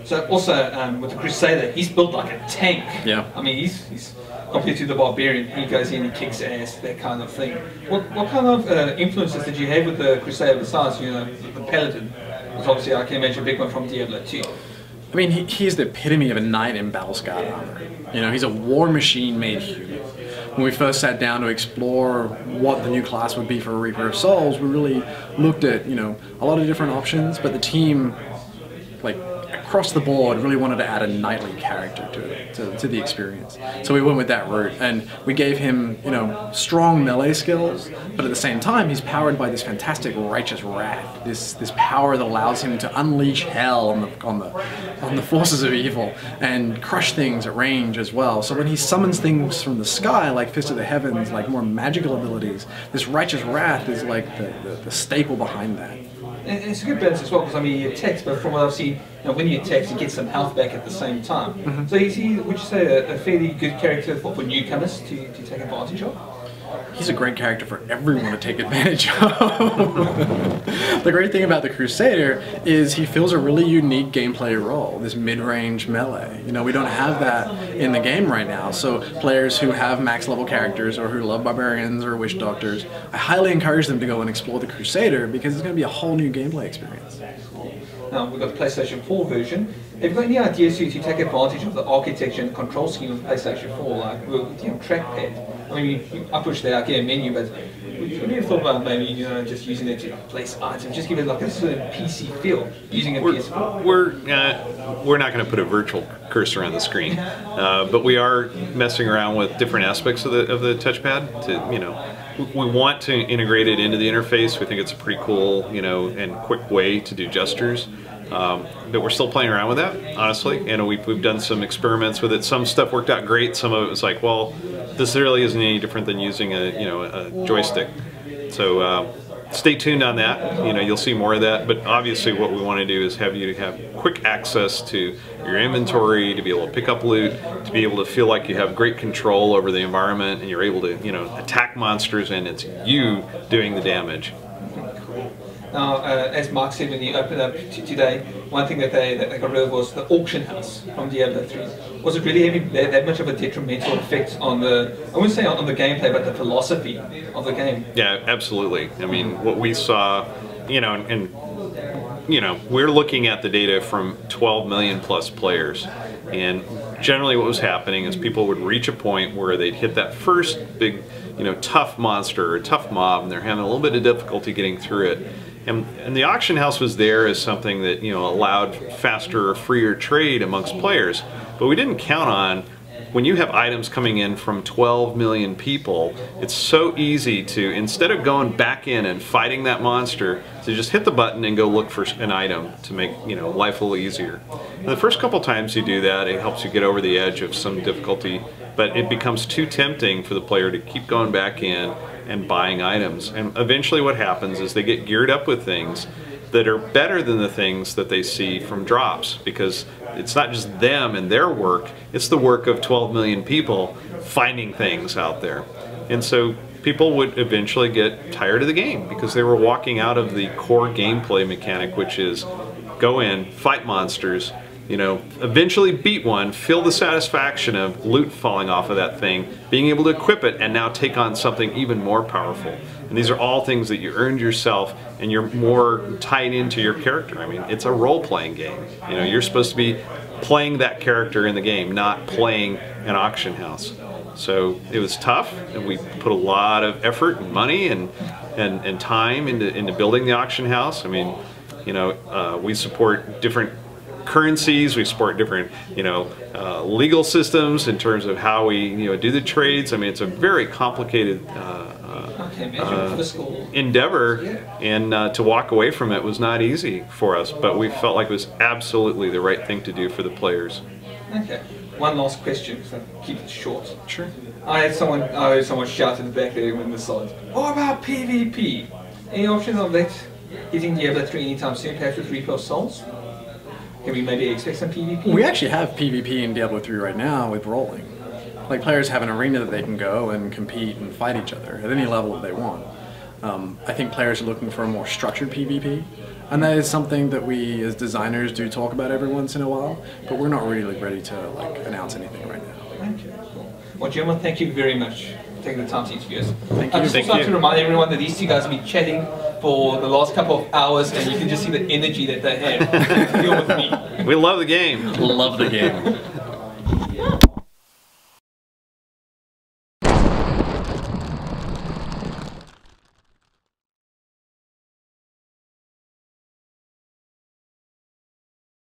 So also with the Crusader, he's built like a tank. Yeah. I mean, he's compared to the Barbarian, he goes in, he kicks ass, that kind of thing. What kind of influences did you have with the Crusader besides, you know, the Paladin? Because obviously I can imagine a big one from Diablo 2. I mean, he's the epitome of a knight in battle-scarred armor. You know, he's a war machine made human. When we first sat down to explore what the new class would be for a Reaper of Souls, we really looked at, you know, a lot of different options, but the team, like, across the board, really wanted to add a knightly character to it, to the experience. So we went with that route, and we gave him, you know, strong melee skills, but at the same time, he's powered by this fantastic righteous wrath, this power that allows him to unleash hell on the forces of evil and crush things at range as well. So when he summons things from the sky, like Fist of the Heavens, like more magical abilities, this righteous wrath is like the staple behind that. And it's a good balance as well, because I mean he attacks, but from what I've seen, you know, when he attacks, he gets some health back at the same time. Mm-hmm. So is he, would you say, a fairly good character for newcomers to take advantage of? He's a great character for everyone to take advantage of. The great thing about the Crusader is he fills a really unique gameplay role, this mid-range melee. You know, we don't have that in the game right now, so players who have max level characters or who love barbarians or witch doctors, I highly encourage them to go and explore the Crusader because it's going to be a whole new gameplay experience. Now, we've got the PlayStation 4 version. Have you got any ideas to take advantage of the architecture and control scheme of PlayStation 4, like with, you know, trackpad? I mean, I pushed the arcade menu, but have you ever thought about maybe, you know, just using it to place items, just give it like a sort of PC feel, using a PS4? We're not going to put a virtual cursor on the screen, but we are messing around with different aspects of the touchpad. To, you know, we want to integrate it into the interface. We think it's a pretty cool, you know, and quick way to do gestures. But we're still playing around with that, honestly, and we've done some experiments with it. Some stuff worked out great. Some of it was like, well, this really isn't any different than using a joystick. So stay tuned on that. You know, you'll see more of that. But obviously, what we want to do is have you have quick access to your inventory, to be able to pick up loot, to be able to feel like you have great control over the environment, and you're able to, you know, attack monsters, and it's you doing the damage. Now, as Mark said when you opened up today, one thing that they got rid of was the auction house from Diablo 3. Was it really having that much of a detrimental effect on the, I wouldn't say on the gameplay, but the philosophy of the game? Yeah, absolutely. I mean, what we saw, you know, and you know, we're looking at the data from 12 million plus players, and generally what was happening is people would reach a point where they'd hit that first big, you know, tough monster or tough mob, and they're having a little bit of difficulty getting through it. And the auction house was there as something that, you know, allowed faster or freer trade amongst players. But we didn't count on, when you have items coming in from 12 million people, it's so easy to, instead of going back in and fighting that monster, to just hit the button and go look for an item to make, you know, life a little easier. And the first couple times you do that, it helps you get over the edge of some difficulty, but it becomes too tempting for the player to keep going back in and buying items. And eventually what happens is they get geared up with things that are better than the things that they see from drops, because it's not just them and their work, it's the work of 12 million people finding things out there. And so people would eventually get tired of the game because they were walking out of the core gameplay mechanic, which is go in, fight monsters, you know, eventually beat one, feel the satisfaction of loot falling off of that thing, being able to equip it, and now take on something even more powerful. And these are all things that you earned yourself, and you're more tied into your character. I mean, it's a role-playing game. You know, you're supposed to be playing that character in the game, not playing an auction house. So it was tough, and we put a lot of effort and money and time into building the auction house. I mean, you know, we support different currencies, we support different, you know, legal systems in terms of how we, you know, do the trades. I mean, it's a very complicated endeavor, and to walk away from it was not easy for us, but we felt like it was absolutely the right thing to do for the players. Okay, one last question, so keep it short. Sure. I heard someone shout in the back there when the side, what about PvP? Any option of that hitting Diablo 3 anytime soon, perhaps with Reaper of Souls? Can we maybe expect some PvP? We actually have PvP in Diablo 3 right now with rolling. Like, players have an arena that they can go and compete and fight each other at any level that they want. I think players are looking for a more structured PvP, and that is something that we as designers do talk about every once in a while, but we're not really announce anything right now. Okay, cool. Well, gentlemen, thank you very much for taking the time to interview us. Thank you. I just also have to remind everyone that these two guys have been chatting for the last couple of hours, and you can just see the energy that they have to deal with me. We love the game. Love the game.